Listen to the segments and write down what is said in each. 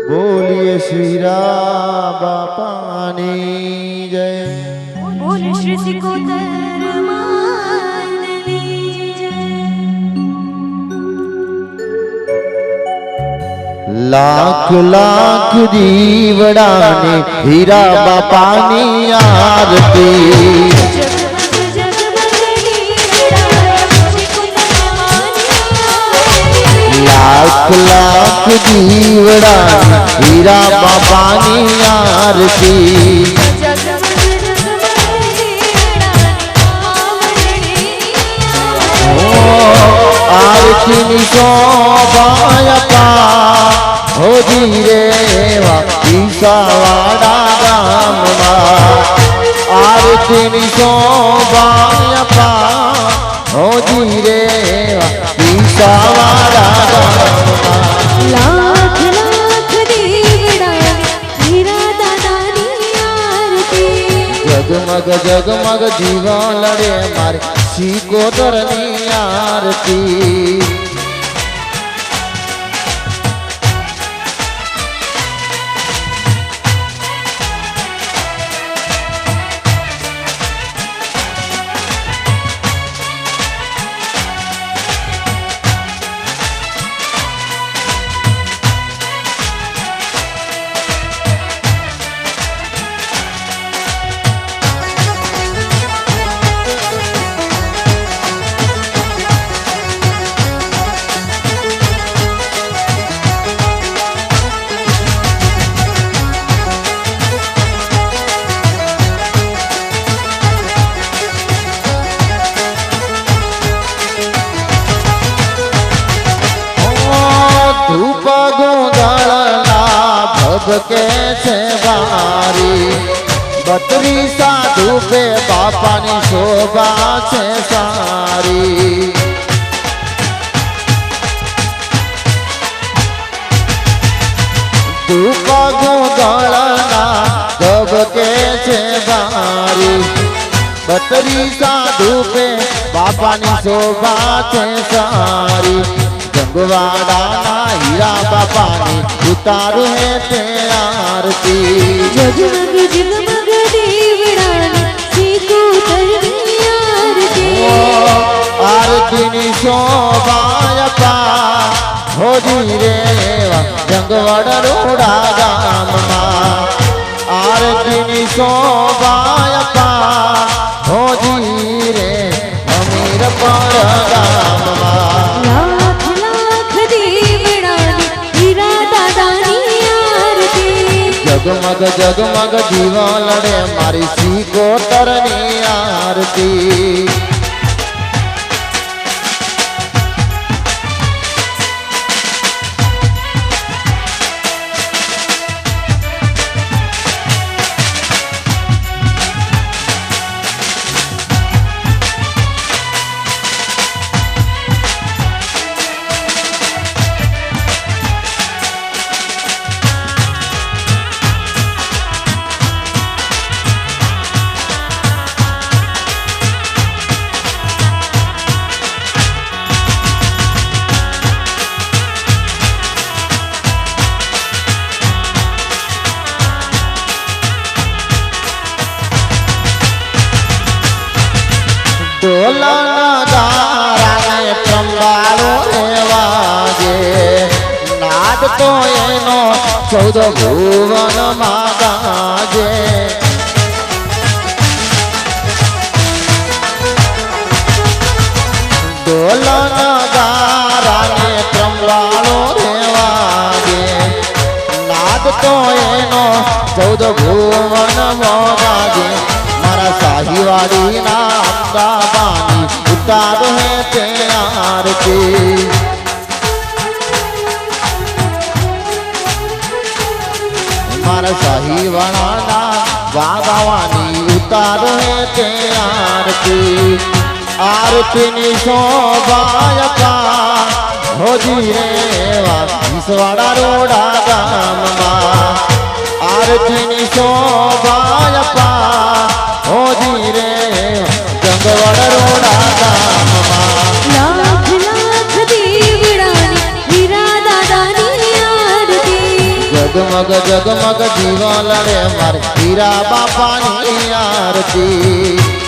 बोलिए श्री राम बापानी जय। बोल श्री सिकोतर माननी जय। लाख लाख दीवड़ा ने हीरा बापानी आरती। लाख लाख दीवड़ा हीरा बापानी आरती। आरती शोभायपा हो धीरे ईसावाड़ा गाम आरती शोभायपा हो धीरे ईसावाड़ा गाम। लाख लाख दीवड़ा हीरा दादानी आरती। जगमग जगमग जीवा लड़े मारे सिकोतरनी आरती। धूप गुंदलना भभके छे बारी। बतरी साधु पे बापानी शोभा छे सारी। धूप गुंदलना भभके छे बारी। बतरी साधु पे बापानी शोभा छे सारी। जंगवाड़ा हीरा बापानी उतारू है ते आरती। जगमग जगमग दीवड़ा सिकोतरनी आरती। आरती शोभायपा हो धीरे जंगवाड़ा रोड़ा गाम। आरती शोभायपा हो धीरे अमीर पर गाम। जगमग जगमग जीवा लड़े मारी सिकोतरनी आरती। ढोलना दारा ने ट्रम्बालो रे वागे। नाद तो एनो 14 भुवन मां गाजे। ढोलना दारा ने ट्रम्बालो रे वागे। नाद तो एनो 14 भुवन मां गाजे। मारा साहिवाड़ी ना बानी उतारो है ते आरती। मारा साहिवाड़ा ना बागावानी उतारो है ते आरती। आरती शोभायपा हो धीरे ईसवाड़ा रोड़ा गाम। आरती शोभायपा हो धीरे जंगवाड़ा रोड़ा गाम। लाख लाख જગમગ જગમગ દીવા લડે મારે હીરા બાપાની આરતી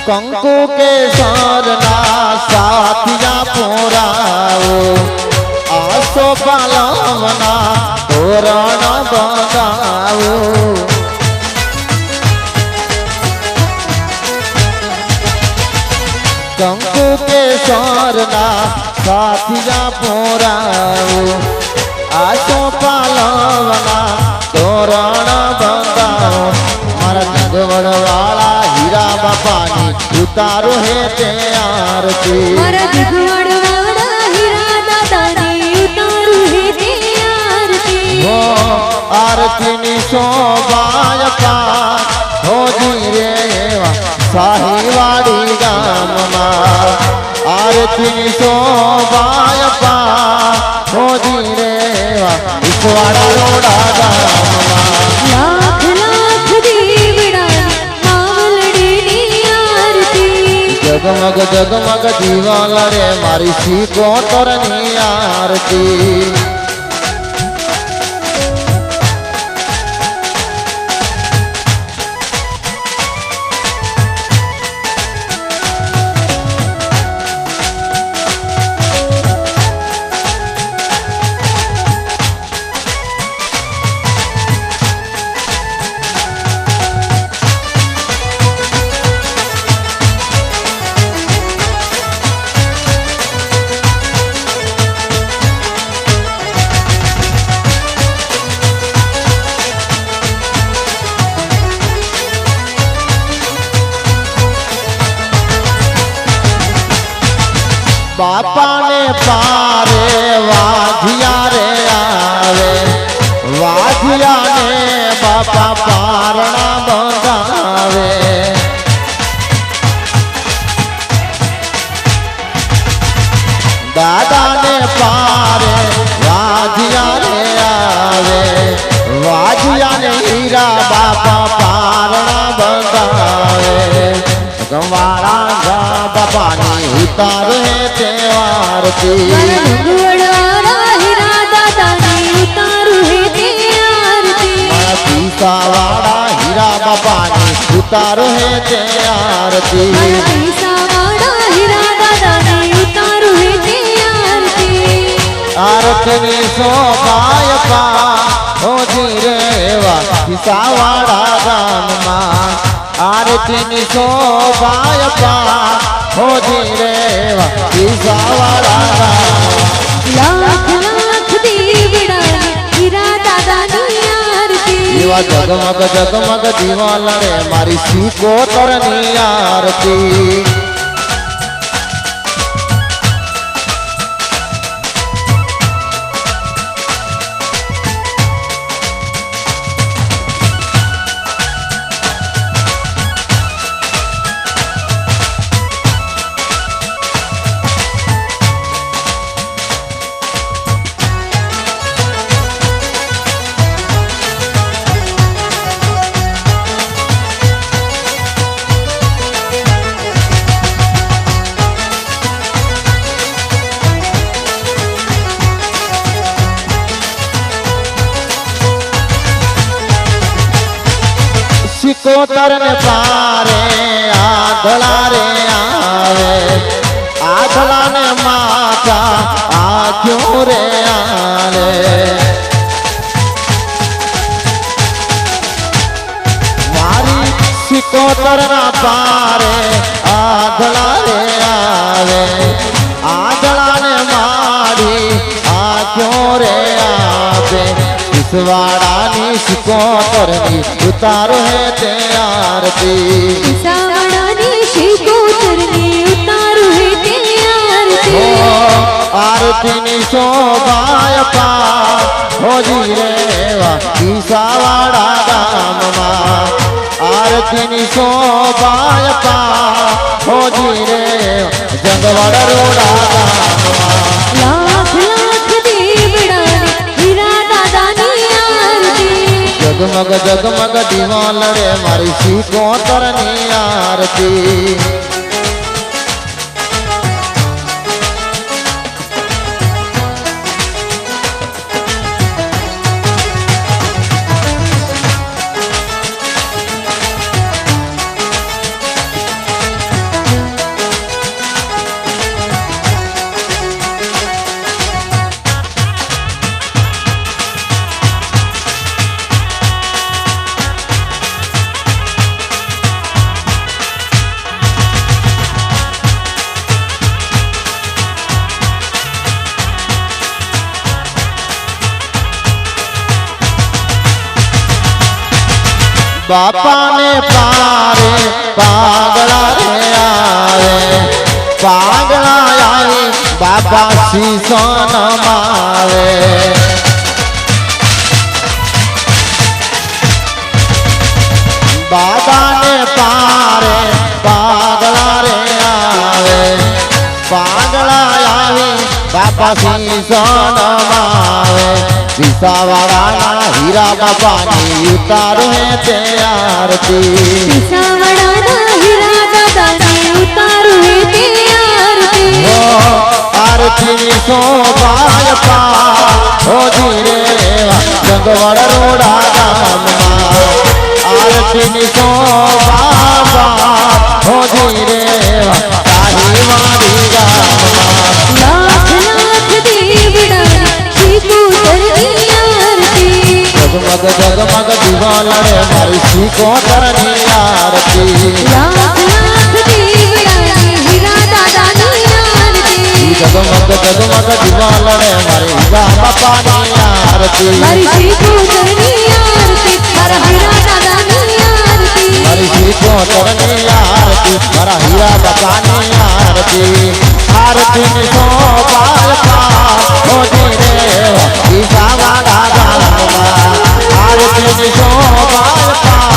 કંકુ કે સરના સાથિયા પોરાવો આસો પાલવના તોરણ બંધાવો કંકુ કે સરના સાથિયા પોરાવો આસો પાલવના તોરણ બંધાવો મારા જગવડ વાળા હીરા બાપાની ઉતારો હે તે આરતી મારા જગવડ વાળા હીરા દાદાની ઉતારું હે તે આરતી હો આરતીની શોભાય પા હોજી રે એવા સાહીવાડી ગામમાં આરતીની શોભાય પા હોજી રે એવા ઈસવાડા રોડા ગામમાં લાખ લાખ દીવડાની માવલડીની આરતી જગમગ જગમગ દીવા લડે મારી શીકોતરની આરતી બાપાને પારે વાધિયા રે આવે વાધિયાને બાપા પારણા બંધાવે દાદાને પારે વાધિયા રે આવે વાધિયાને હીરા બાપા પારણા બંધાવે ગવાળા ગા બાપાની ઉતારે તે આરતી મારા જગવડ વાળા હીરા દાદાની ઉતારું હે તે આરતી મારા પીસાવાળા હીરા બાપાની ઉતારો હે તે આરતી મારા પૈસાવાળા હીરા દાદાની ઉતારું હે તે આરતી આરતીની શોભાય પા હોજી રેવા પીસાવાળા ગામમાં આરતીની શોભાય પા હોજી રેવા પીસાવાળા ગામ લાખ લાખ દીવડાની હીરા દાદાની આરતી એવા જગમગ જગમગ દીવા લડે મારી શીકોતરની આરતી સિકોતર ને પારે આધળા રે આવે આધળા ને માતા આખ્યો રે આલે મારી સિકોતર ના પારે આધળા રે આવે આધળા ને મારી આખ્યો રે આપે ઈસવાડાની સિકોતરની ઉતારો હે તે આરતી સાવડાની શિકોતરની ઉતારું હે તે ઓ આરતી આરતીની શોભાય પા હોજી રેવા ઈસાવાડા ગામમાં આરતીની શોભાય પા હોજી રે જંગવડ રોડા ગામમાં લાખ લાખ દીવડાને હીરા દાદાની આરતી જગમગ જગમગ દીવા લડે મારી સિકોતરની આરતી બાપાને પારે પાગળા રે આવે પાગળા આવે બાપા શીશો નમાવે બાબાને પારે પાગળા રે આવે પાગળા આવે બાપા શીશો નમાવે ઈસાવાડાના હીરા બાપાની ઉતારો હે તે આરતી સાવડાના હીરા દાદાની ઉતારું હે તે આરતી ઓ આરતીની શોભાય પા હોજી રેવા જંગવડ રોડા ગામમાં આરતીની શોભા પા હોજી રેવા સાહીવાડી ગામમાં લાખ લાખ દીવડાને શિકોતરની આરતી જગમગ જગમગ દીવા લડે મારી સિકોતરની આરતી લાખ લાખ દીવડાને હીરા દાદાની આરતી જગમગ જગમગ દીવા લડે મારી હીરા બાપાની આરતી મારી શિકોતરની આરતી મારા હીરા દાદાની આરતી મારી સિકોતરની આરતી મારા હીરા બાપાની આરતી આરતીની શોભાય પા હોજી રેવા ઈસાવાડા ગામમાં આરતીની શોભાય પા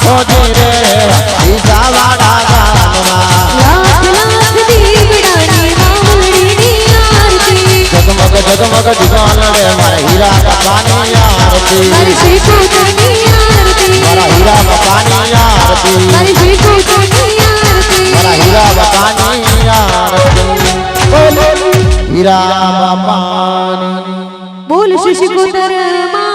હોજી રેવા ઈસાવાડા ગામમાં લાખ લાખ દીવડાની માવડીની આરતી જગમગ જગમગ દીવા લડે મારા હીરા બાપાની આરતી મારી શિકોતરની આરતી મારા હીરા બાપાની આરતી મારી શિકોતરની આરતી મારા હીરા બાપાની આરતી હીરા બાપાની બોલ શિકોતર માં